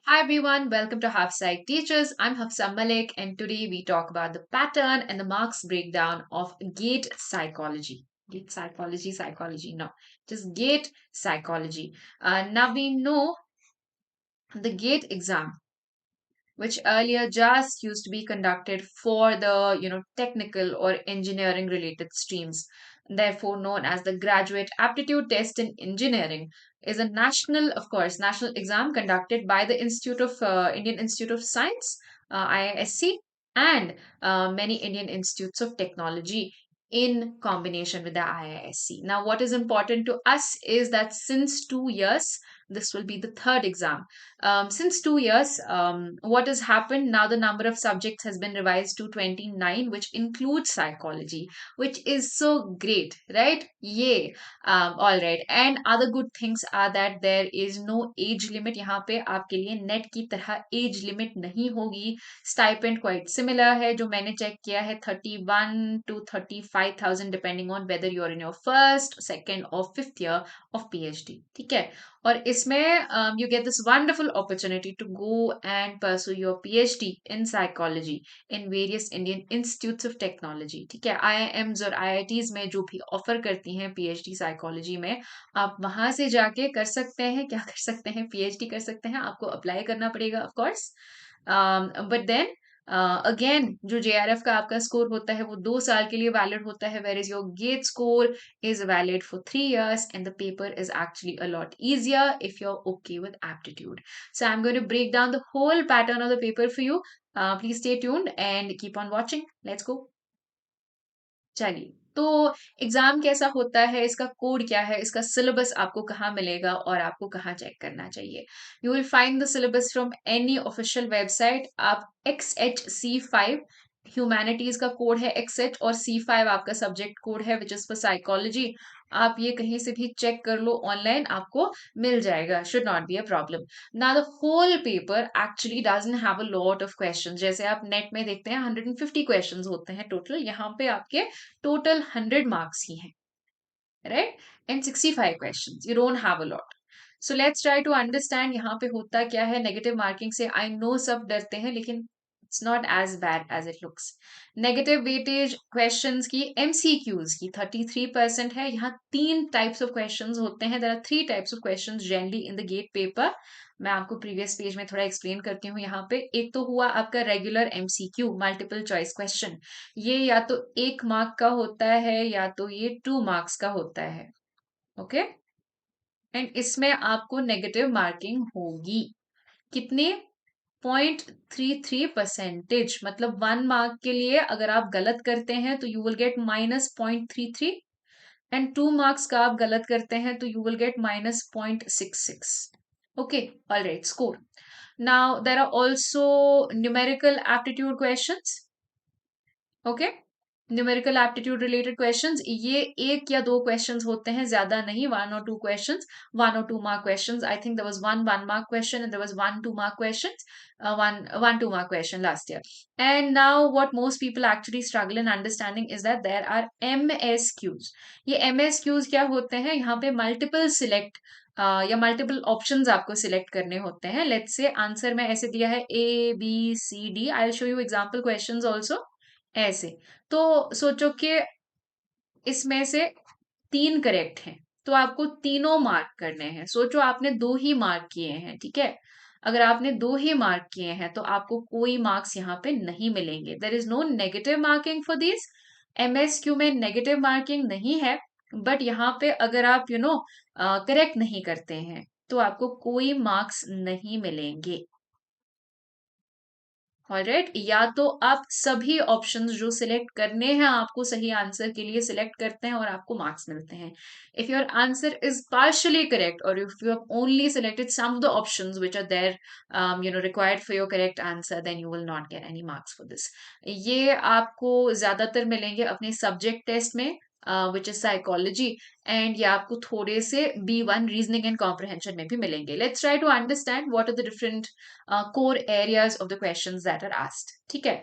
Hi everyone, welcome to Half Psych Teachers. I'm Hafsa Malik, and today we talk about the pattern and the marks breakdown of gate psychology. Gate psychology, no, just gate psychology. Now we know the gate exam, which earlier just used to be conducted for the technical or engineering related streams, therefore known as the graduate aptitude test in engineering, is a national, of course, national exam conducted by the Indian Institute of Science, IISc, and many Indian institutes of technology in combination with the IISc. Now what is important to us is that since 2 years, this will be the third exam. Since 2 years, what has happened now, the number of subjects has been revised to 29, which includes psychology, which is so great, right? Yay. All right. And other good things are that there is no age limit. यहाँ पे आपके लिए net की तरह age limit नहीं होगी. Stipend quite similar है, जो मैंने चेक किया है 31 to 35,000 depending on whether you are in your first, second और फिफ्थ ईयर ऑफ PhD. ठीक है. और इसमें you get this wonderful opportunity to go and pursue your PhD in psychology in various Indian institutes of technology. ठीक है. IIMs और IITs में जो भी ऑफर करती हैं PhD साइकोलॉजी में, आप वहां से जाके कर सकते हैं. क्या कर सकते हैं? PhD कर सकते हैं. आपको अप्लाई करना पड़ेगा of course, but then again जो JRF का आपका स्कोर होता है वो 2 साल के लिए वैलिड होता है, where is your GATE score is valid for 3 years, and the paper is actually a lot easier if you're okay with aptitude. So I'm going to break down the whole pattern of the paper for you. Please stay tuned and keep on watching. Let's go. चलिए, तो exam कैसा होता है, इसका code क्या है, इसका syllabus आपको कहाँ मिलेगा और आपको कहाँ चेक करना चाहिए. You will find the syllabus from any official website. आप XHC5 ह्यूमैनिटीज का कोड है XH, और C5 आपका सब्जेक्ट कोड है विच इज फॉर साइकोलॉजी. आप ये कहीं से भी चेक कर लो ऑनलाइन, आपको मिल जाएगा. Should not be a problem. ना the whole paper actually doesn't have a lot of questions. जैसे आप नेट में देखते हैं 150 क्वेश्चंस होते हैं टोटल, यहाँ पे आपके total 100 marks ही हैं, right? And 65 questions. You don't have a lot. So let's try to understand यहाँ पे होता क्या है. नेगेटिव मार्किंग से I know सब डरते हैं, लेकिन it's not as bad as it looks. Negative weightage questions की, MCQs की 33% है. यहाँ 3 types of questions होते हैं. There are 3 types of questions generally in the GATE paper. मैं आपको प्रीवियस पेज में थोड़ा एक्सप्लेन करती हूँ. यहाँ पे एक तो हुआ आपका regular MCQ, multiple choice question. ये या तो 1 मार्क का होता है या तो ये 2 मार्क्स का होता है. ओके. एंड इसमें आपको नेगेटिव मार्किंग होगी. कितने? 0.33%. मतलब 1 मार्क के लिए अगर आप गलत करते हैं तो you will get -0.33, and 2 marks का आप गलत करते हैं तो you will get -0.66. Okay, all right, score. Now there are also numerical aptitude questions. Okay, numerical aptitude related questions. ये 1 या 2 क्वेश्चंस होते हैं, ज्यादा नहीं. 1 or 2 questions, 1 or 2 mark questions. I think there was one mark question and there was 1 2 mark questions, one 2 mark question last year. And now what most people actually struggle in understanding is that there are MSQs. ये MSQs क्या होते हैं? यहाँ पे multiple select या multiple options आपको select करने होते हैं. लेट्स से आंसर में ऐसे दिया है ABCD. I will show you example questions also. ऐसे तो सोचो कि इसमें से 3 करेक्ट हैं, तो आपको तीनों मार्क करने हैं. सोचो आपने 2 ही मार्क किए हैं. ठीक है. अगर आपने 2 ही मार्क किए हैं तो आपको कोई मार्क्स यहाँ पे नहीं मिलेंगे. There is no negative marking for this. MSQ में नेगेटिव मार्किंग नहीं है, बट यहाँ पे अगर आप करेक्ट नहीं करते हैं तो आपको कोई मार्क्स नहीं मिलेंगे. ऑलराइट. या तो आप सभी ऑप्शंस जो सिलेक्ट करने हैं आपको सही आंसर के लिए सिलेक्ट करते हैं और आपको मार्क्स मिलते हैं. If your answer is partially correct और if you have only selected some of the options which are there required for your correct answer, then you will not get any marks for this. ये आपको ज्यादातर मिलेंगे अपने subject test में, which is psychology. And ये आपको थोड़े से B1 रीजनिंग एंड कॉम्प्रहेंशन में भी मिलेंगे. Let's try to understand what are the different core areas of the questions that are asked. ठीक है.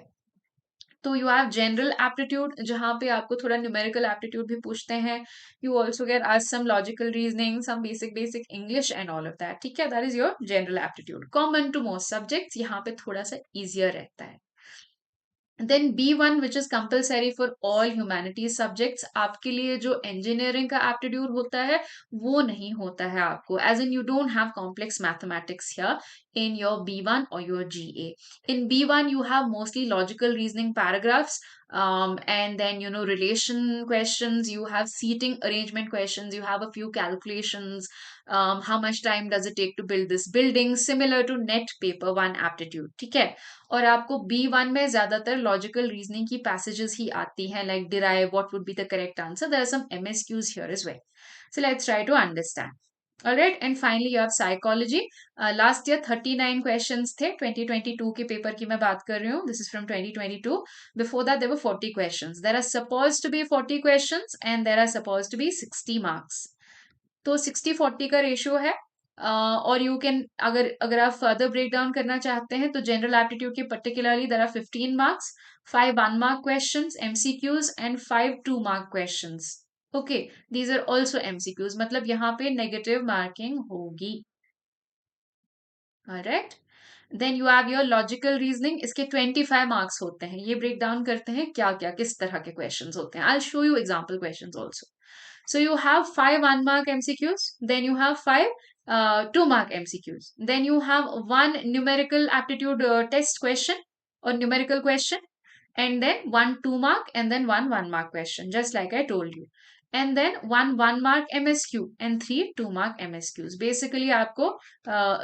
तो यू हैव जनरल एप्टीट्यूड जहाँ पे आपको थोड़ा न्यूमेरिकल एप्टीट्यूड भी पूछते हैं. यू ऑल्सो गेट आज some logical reasoning, some basic basic English and all of that. ठीक है, that is your general aptitude, common to most subjects. यहाँ पे थोड़ा सा इजियर रहता है. Then B1 which is compulsory for all humanities subjects. आपके लिए जो इंजीनियरिंग का एप्टीट्यूड होता है वो नहीं होता है आपको, as in you don't have complex mathematics here in your B1 or your GA. In B1, you have mostly logical reasoning paragraphs, and then, relation questions, you have seating arrangement questions, you have a few calculations, how much time does it take to build this building, similar to NET paper 1 aptitude. ठीक है. और आपको B1 में ज्यादातर logical reasoning की passages ही आती हैं, like derive what would be the correct answer. There are some MSQs here as well. So let's try to understand. All right, and finally you have psychology. Last year 39 questions थे. 2022 के paper की मैं बात कर रही हूँ. This is from 2022. Before that there were 40 questions. There are supposed to be 40 questions and there are supposed to be 60 marks. तो 60-40 का रेशियो है. और यू कैन, अगर आप फर्दर ब्रेक डाउन करना चाहते हैं तो जनरल एप्टीट्यूड की particularly there are 15 marks, 5 1 mark questions MCQs and 5 2 mark questions. Okay, these are also MCQs, मतलब यहाँ पे नेगेटिव मार्किंग होगी. Alright. Then you have your logical reasoning. इसके 25 मार्क्स होते हैं. ये ब्रेक डाउन करते हैं क्या क्या किस तरह के क्वेश्चंस होते हैं. I show you example questions also. So you have 5 1 mark MCQs, then you have 5 2 mark MCQs, then you have one numerical aptitude test question or numerical question, and then one 2 mark and then one 1 mark question, just like I told you. And then one 1 mark MSQ and 3 2 mark MSQs. Basically आपको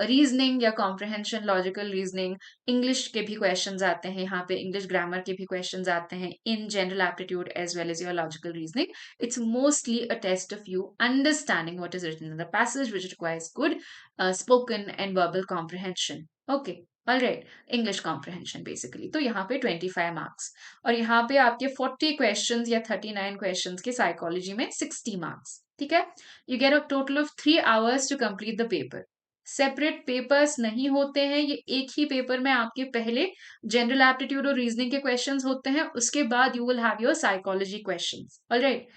reasoning या comprehension, logical reasoning, English के भी questions आते हैं यहाँ पे, English grammar के भी क्वेश्चंस आते हैं in general aptitude as well as your logical reasoning. It's mostly a test of you understanding what is written in the passage, which requires good spoken and verbal comprehension. Okay, all right. English comprehension basically. तो यहाँ पे 25 marks. और यहाँ पे आपके 40 questions या 39 questions के psychology में 60 marks. ठीक है. You get a total of 3 hours to complete the paper. Separate papers नहीं होते हैं, ये एक ही पेपर में आपके पहले जनरल एप्टीट्यूड और रीजनिंग के क्वेश्चंस होते हैं, उसके बाद you will have your psychology questions. Alright.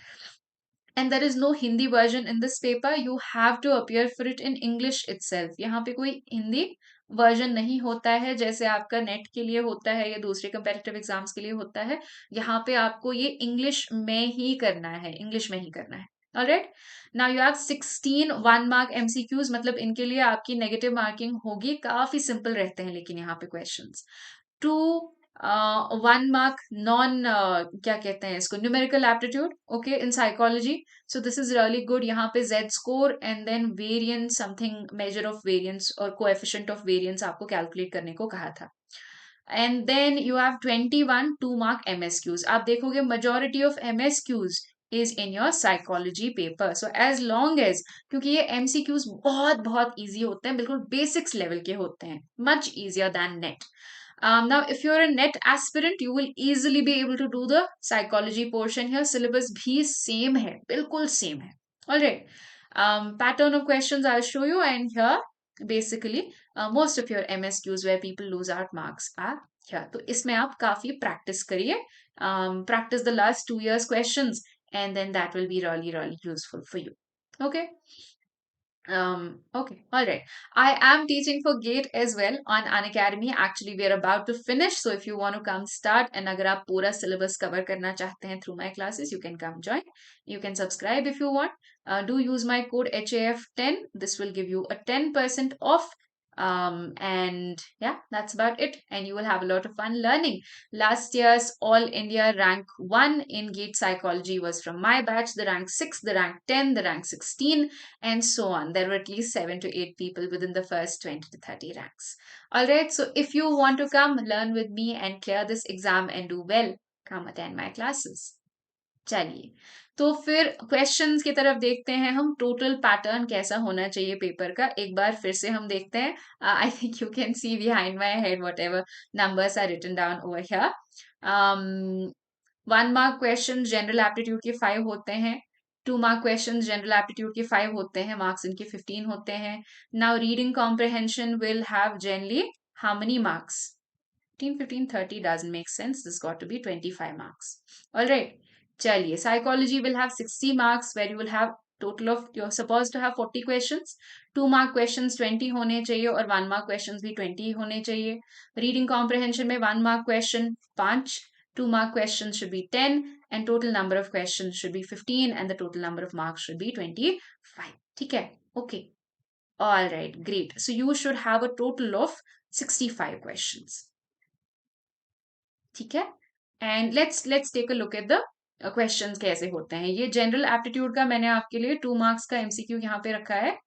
And there is no Hindi version in this paper. You have to appear for it in English itself. यहाँ पे कोई हिंदी वर्जन नहीं होता है जैसे आपका नेट के लिए होता है या दूसरे कंपेटिटिव एग्जाम्स के लिए होता है. यहाँ पे आपको ये इंग्लिश में ही करना है, इंग्लिश में ही करना है. Alright. Now you have 16 1 mark MCQs, मतलब इनके लिए आपकी नेगेटिव मार्किंग होगी. काफी सिंपल रहते हैं लेकिन यहाँ पे क्वेश्चंस. 2 1 मार्क नॉन, क्या कहते हैं इसको, numerical aptitude. Okay, in psychology. So this is really good. यहाँ पे Z score and then variance, something measure of variance और कोएफिशिएंट ऑफ वेरियंस आपको कैलकुलेट करने को कहा था. And then you have 21 2 mark MSQs. आप देखोगे majority of MSQs is in your psychology paper. So as long as, क्योंकि ये MCQs बहुत बहुत easy होते हैं, बिल्कुल basics level के होते हैं, much easier than NET. Now if you're a NET aspirant, you will easily be able to do the psychology portion here. Syllabus भी same है, बिल्कुल same है. Alright. Pattern of questions I'll show you, and here basically most of your MSQs where people lose out marks are here. तो इसमें आप काफी practice करिए. Practice the last 2 years questions, and then that will be really really useful for you. Okay. Okay, all right. I am teaching for GATE as well on Unacademy. Actually, we are about to finish, so if you want to come start, and अगर आप पूरा syllabus cover करना चाहते हैं through my classes, you can come join. You can subscribe if you want. Do use my code HAF10. This will give you a 10% off. And yeah, that's about it. And you will have a lot of fun learning. Last year's All India rank 1 in GATE Psychology was from my batch, the rank 6, the rank 10, the rank 16, and so on. There were at least 7 to 8 people within the first 20 to 30 ranks. Alright, so if you want to come learn with me and clear this exam and do well, come attend my classes. चलिए, तो फिर questions की तरफ देखते हैं हम. Total pattern कैसा होना चाहिए पेपर का, एक बार फिर से हम देखते हैं. I think you can see behind my head whatever numbers are written down over here. 1 mark question general aptitude के 5 होते हैं. 2 मार्क क्वेश्चन जनरल एप्टीट्यूड के 5 होते हैं, मार्क्स इनके 15 होते हैं. Now reading comprehension will have generally how many marks? 15, 15, 30 doesn't make sense. This got to be 25 marks. All right. Chaliye. Psychology will have 60 marks where you will have total of, you're supposed to have 40 questions. 2 mark questions 20 होने चाहिए और 1 mark questions भी 20 होने चाहिए. Reading comprehension में 1 mark question 5. 2 mark questions should be 10 and total number of questions should be 15 and the total number of marks should be 25. ठीक है? Okay. All right, great. So you should have a total of 65 questions. ठीक है? And let's take a look at the questions कैसे होते हैं. ये general aptitude का मैंने आपके लिए 2 marks का MCQ यहाँ पे रखा है.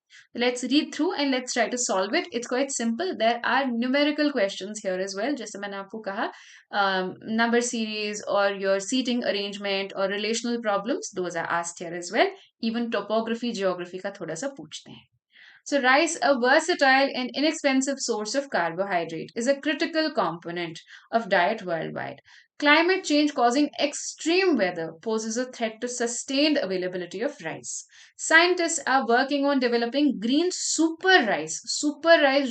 Let's read through and let's try to solve it. It's quite simple. There are numerical questions here as well. जैसे मैंने आपको कहा, number series or your seating arrangement or relational problems, those are asked here as well. Even topography, geography का थोड़ा सा पूछते हैं. So, rice, a versatile and inexpensive source of carbohydrate, is a critical component of diet worldwide. Climate change causing extreme weather poses a threat to sustained availability of rice. Scientists are working on developing green super rice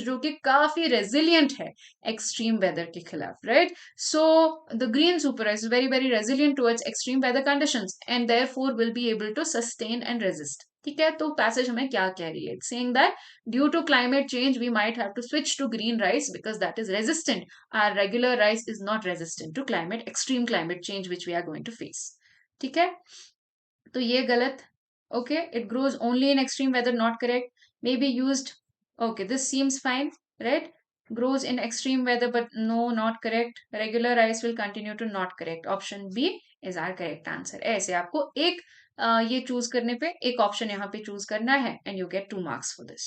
जो कि काफी resilient है extreme weather के खिलाफ, right? So the green super rice is very very resilient towards extreme weather conditions and therefore will be able to sustain and resist. ठीक है, तो passage हमें क्या कह रही है? Saying that due to climate change we might have to switch to green rice because that is resistant. Our regular rice is not resistant to extreme climate change which we are going to face. ठीक है, तो ये गलत. Okay, it grows only in extreme weather, not correct. May be used. Okay, this seems fine, right? Grows in extreme weather, but no, not correct. Regular rice will continue to not correct. Option B is our correct answer. ऐसे आपको एक ये choose करने पे एक option यहाँ पे choose करना है and you get 2 marks for this.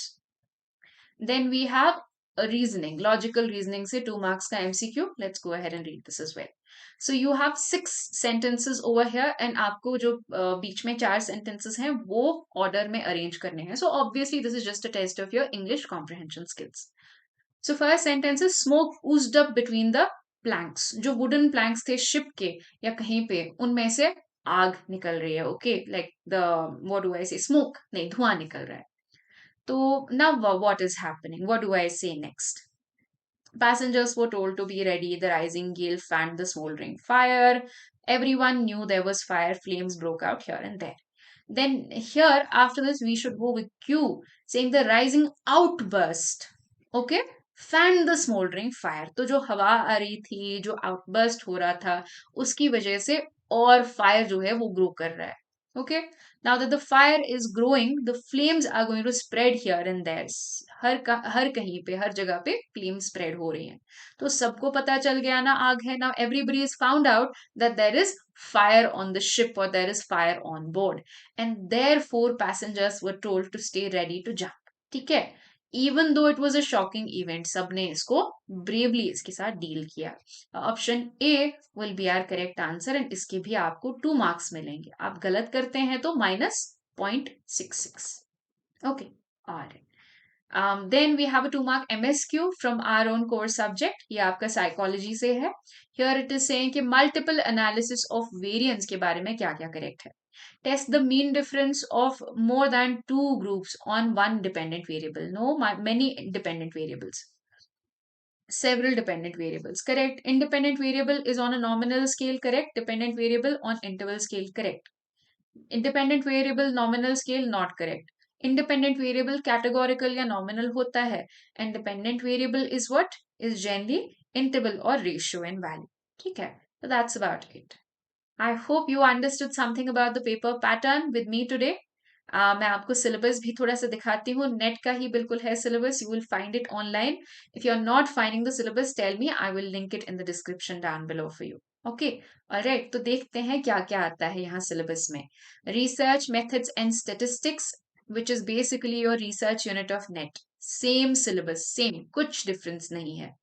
Then we have a reasoning, logical reasoning से 2 marks का MCQ. Let's go ahead and read this as well. So you have 6 sentences over here and आपको जो बीच में 4 sentences हैं वो order में arrange करने हैं. So obviously this is just a test of your English comprehension skills. So first sentence is smoke oozed up between the planks. जो wooden planks थे ship के या कहीं पे उनमें से आग निकल रही है. Okay, like the what do I say, smoke नहीं, धुआं निकल रहा है. तो now what is happening? What do I say next? Passengers were told to be ready. The rising gale fanned the smoldering fire. Everyone knew there was fire. Flames broke out here and there. Then here after this we should go with Q, saying the rising outburst. Okay, fan the smouldering fire. तो जो हवा आ रही थी, जो outburst हो रहा था, उसकी वजह से और फायर जो है वो ग्रो कर रहा है. Okay, now that the fire is growing, the flames are going to spread here and there. हर कहीं पे, हर जगह पे फ्लेम स्प्रेड हो रही हैं. तो सबको पता चल गया ना आग है. Now everybody is found out that there is fire on the ship or there is fire on board and therefore passengers were told to stay ready to jump. ठीक है, even though it was a shocking event, सबने इसको bravely इसके साथ deal किया. Option A will be our correct answer and इसके भी आपको 2 marks मिलेंगे. आप गलत करते हैं तो -0.66. Okay, all right. Then we have a 2 mark MSQ from our own core subject. ये आपका psychology से है. Here it is saying कि multiple analysis of variance के बारे में क्या क्या correct है. Test the mean difference of more than 2 groups on one dependent variable. No, many dependent variables. Several dependent variables. Correct. Independent variable is on a nominal scale. Correct. Dependent variable on interval scale. Correct. Independent variable nominal scale not correct. Independent variable categorical या nominal होता है. And dependent variable is what? Is generally interval or ratio in value. ठीक है. So that's about it. I hope you understood something about the paper pattern with me today. मैं आपको syllabus भी थोड़ा सा दिखाती हूँ. नेट का ही बिल्कुल है syllabus. You will find it online. If you are not finding the syllabus, tell me. I will link it in the description down below for you. Okay, alright. तो देखते हैं क्या क्या आता है यहाँ सिलेबस में. Research methods and statistics which is basically your research unit of NET. Same syllabus, same, कुछ डिफरेंस नहीं है.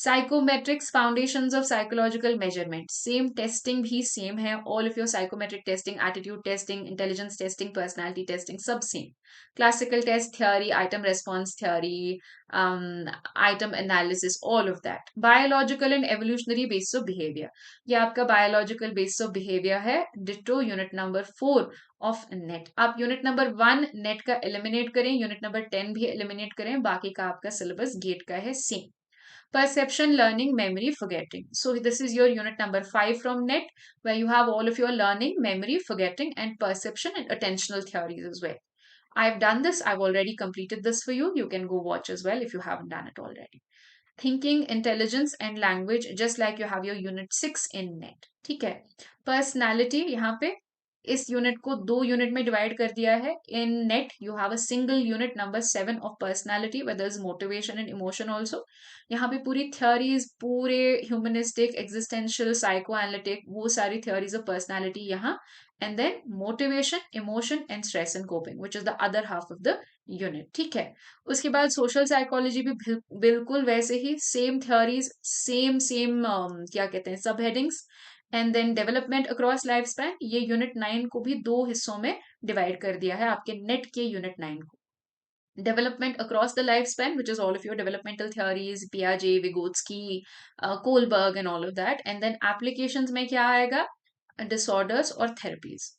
Psychometrics, foundations of psychological measurement, same. Testing भी सेम है. All of your psychometric testing, attitude testing, intelligence testing, personality testing, सब same. Classical test theory, item response theory, item analysis, all of that. Biological and evolutionary basis of behaviour, ये आपका biological basis of behaviour है. Ditto unit number 4 of net. आप unit number 1 net का eliminate करें, unit number 10 भी eliminate करें, बाकी का आपका सिलेबस गेट का है same. Perception, learning, memory, forgetting. So this is your unit number 5 from NET, where you have all of your learning, memory, forgetting, and perception and attentional theories as well. I've done this. I've already completed this for you. You can go watch as well if you haven't done it already. Thinking, intelligence and language, just like you have your unit 6 in NET. ठीक है. Personality, यहाँ पे इस unit को 2 unit में divide कर दिया है. In NET you have a single unit number 7 of personality, where there is motivation and emotion also. यहाँ पे पूरी थ्योरीज, पूरे ह्यूमनिस्टिक, एग्जिस्टेंशियल, साइको एनालिटिक, वो सारी थ्योरीज ऑफ पर्सनालिटी यहाँ. And then motivation, emotion and stress and coping, which is the other half of the unit. ठीक है. उसके बाद सोशल साइकोलॉजी भी बिल्कुल वैसे ही सेम थ्योरीज, सेम सेम क्या कहते हैं, सब headings. And then development across life span, ये यूनिट 9 को भी 2 हिस्सों में डिवाइड कर दिया है आपके नेट के यूनिट 9 को. Development across the life span, which is all of your developmental theories, पियाजे, Vygotsky, Kohlberg and all of that. And then applications में क्या आएगा, डिसऑर्डर्स और therapies.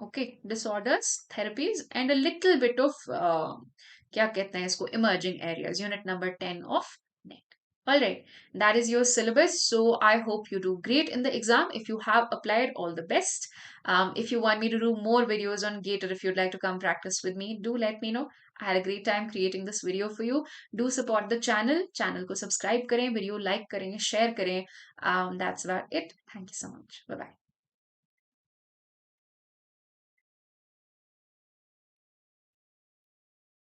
Okay, disorders, therapies and a little bit of क्या कहते हैं इसको, emerging areas, unit number 10 of NET. All right, that is your syllabus. So I hope you do great in the exam. If you have applied, all the best. If you want me to do more videos on GATE, or if you'd like to come practice with me, do let me know. I had a great time creating this video for you. Do support the channel. Channel को subscribe करें, video like करें, share करें. That's about it. Thank you so much. Bye bye.